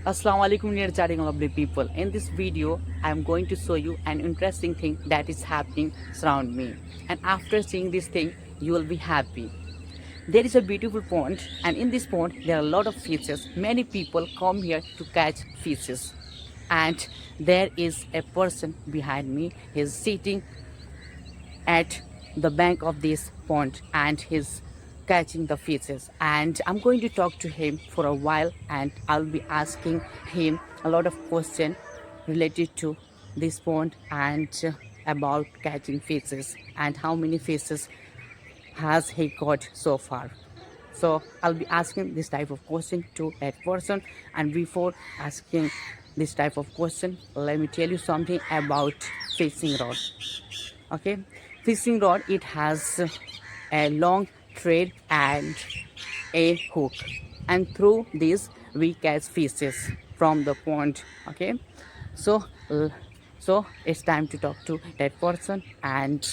Assalamu alaikum dear chatting lovely people. In this video, I am going to show you an interesting thing that is happening around me. And after seeing this thing, you will be happy. There is a beautiful pond, and in this pond there are a lot of fishes. Many people come here to catch fishes. And there is a person behind me. He is sitting at the bank of this pond and he's catching the fishes, and I'm going to talk to him for a while, and I'll be asking him a lot of questions related to this pond and about catching fishes and how many fishes has he got so far. So I'll be asking this type of question to that person, and before asking this type of question, let me tell you something about fishing rod. Okay, fishing rod, it has a long thread and a hook, and through this we catch fishes from the pond. Okay, so so it's time to talk to that person, and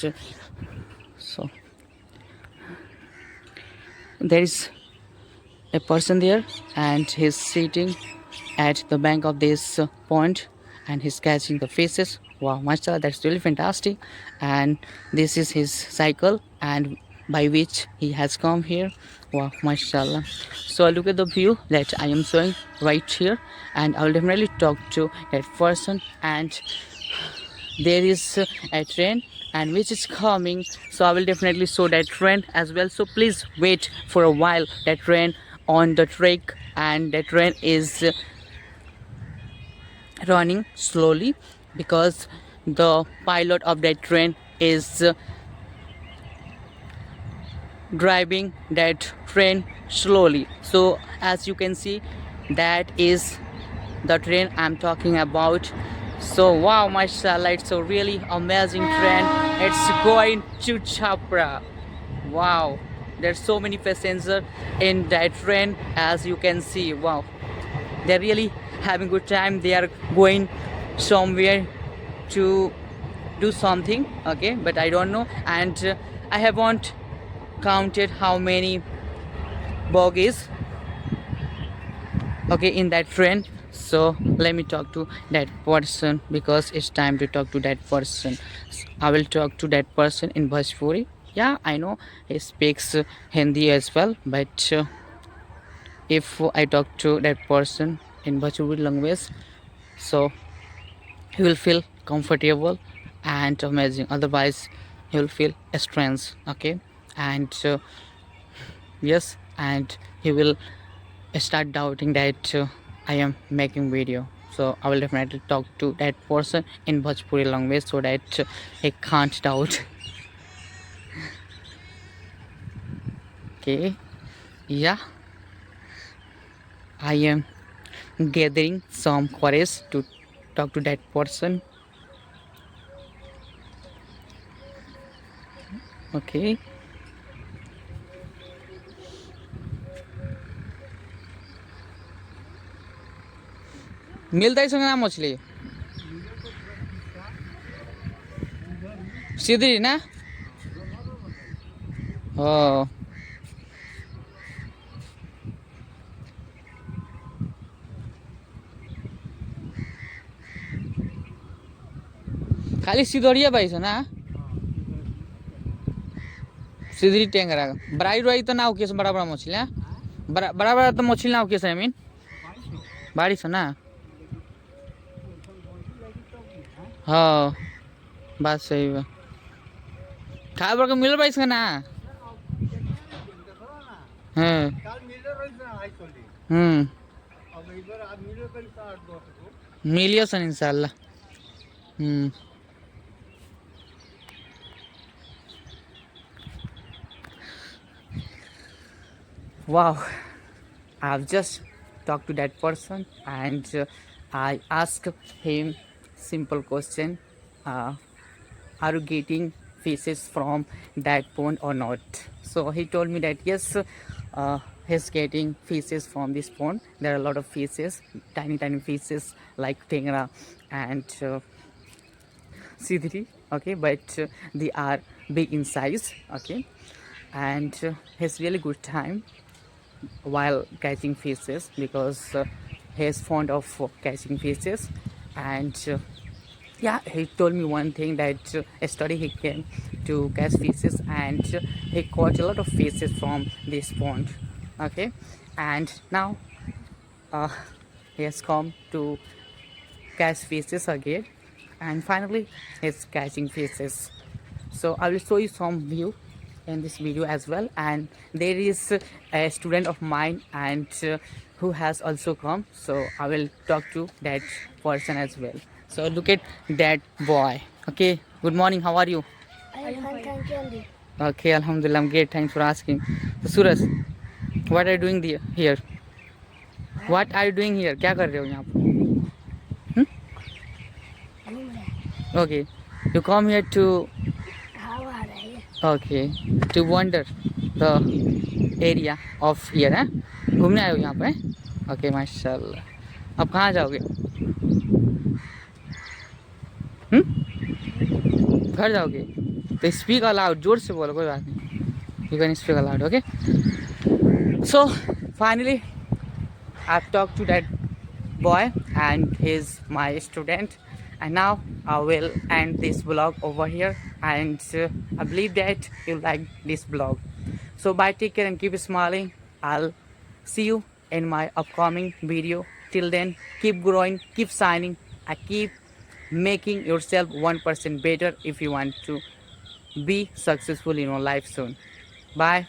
so there is a person there, and he's sitting at the bank of this pond, and he's catching the fishes. Wow, mashallah, that's really fantastic. And this is his cycle, and by which he has come here. Wow, mashallah. So look at the view that I am showing right here, and I will definitely talk to that person. And there is a train and which is coming, so I will definitely show that train as well. So please wait for a while. That train on the track, and that train is running slowly because the pilot of that train is driving that train slowly. So as you can see, that is the train I'm talking about. So wow, mashallah, it's a really amazing train. It's going to Chapra. Wow, there's so many passengers in that train, as you can see. Wow, they're really having good time. They are going somewhere to do something, okay, but I don't know. And I haven't counted how many bogies, okay, in that train. So let me talk to that person because it's time to talk to that person. I will talk to that person in Bhojpuri. Yeah, I know he speaks Hindi as well, but if I talk to that person in Bhojpuri language, so he will feel comfortable and amazing. Otherwise, he will feel strange. Okay, and yes, and he will start doubting that I am making video. So I will definitely talk to that person in Bhojpuri language so that he can't doubt. Okay, yeah, I am gathering some courage to talk to that person. Okay, मिलता है संग ना मछली सीधी ना ओ खाली सिदोरिया पाइछ ना सिधरी टेंगरा बराई रही तो ना के बड़ा बड़ा मछली ना बड़ा बड़ा तो मछली ना के आई मीन बाड़ी छ ना हाँ बात सही बा खाए बड़ा मिल पाइछ ना हाँ मिलियो सन इंशाल्लाह Wow, I've just talked to that person, and I asked him simple question: Are you getting fishes from that pond or not? So he told me that yes, he's getting fishes from this pond. There are a lot of fishes, tiny tiny fishes like tengra and sidri. Okay, but they are big in size. Okay, and it's really good time while catching fishes because he is fond of catching fishes, and yeah, he told me one thing that yesterday he came to catch fishes, and he caught a lot of fishes from this pond. Okay, and now uh, he has come to catch fishes again, and finally he's catching fishes. So I will show you some view in this video as well. And there is a student of mine, and who has also come, so I will talk to that person as well. So look at that boy. Okay, good morning, how are you? I am fine, thank you, Andy. Okay, alhamdulillah, I'm great, thanks for asking. So Suraj, what are you doing here? What are you doing here? क्या कर रहे हो यहाँ पर? घूम रहे हैं, Okay, you come here to, हवा आ रही है, okay, to wander the area of here, हैं? घूमने आए हो यहाँ पर, हैं? Okay, माशाल्लाह. अब कहाँ जाओगे? घर जाओगे? तो स्पीक अलाउड, जोर से बोलो, कोई बात नहीं. You can speak aloud, okay? So finally, I've talked to that boy, and he's my student. And now I will end this vlog over here, and I believe that you like this vlog. So bye, take care and keep smiling. I'll see you in my upcoming video. Till then, keep growing, keep shining, and keep making yourself 1% better if you want to be successful in your life soon. Bye.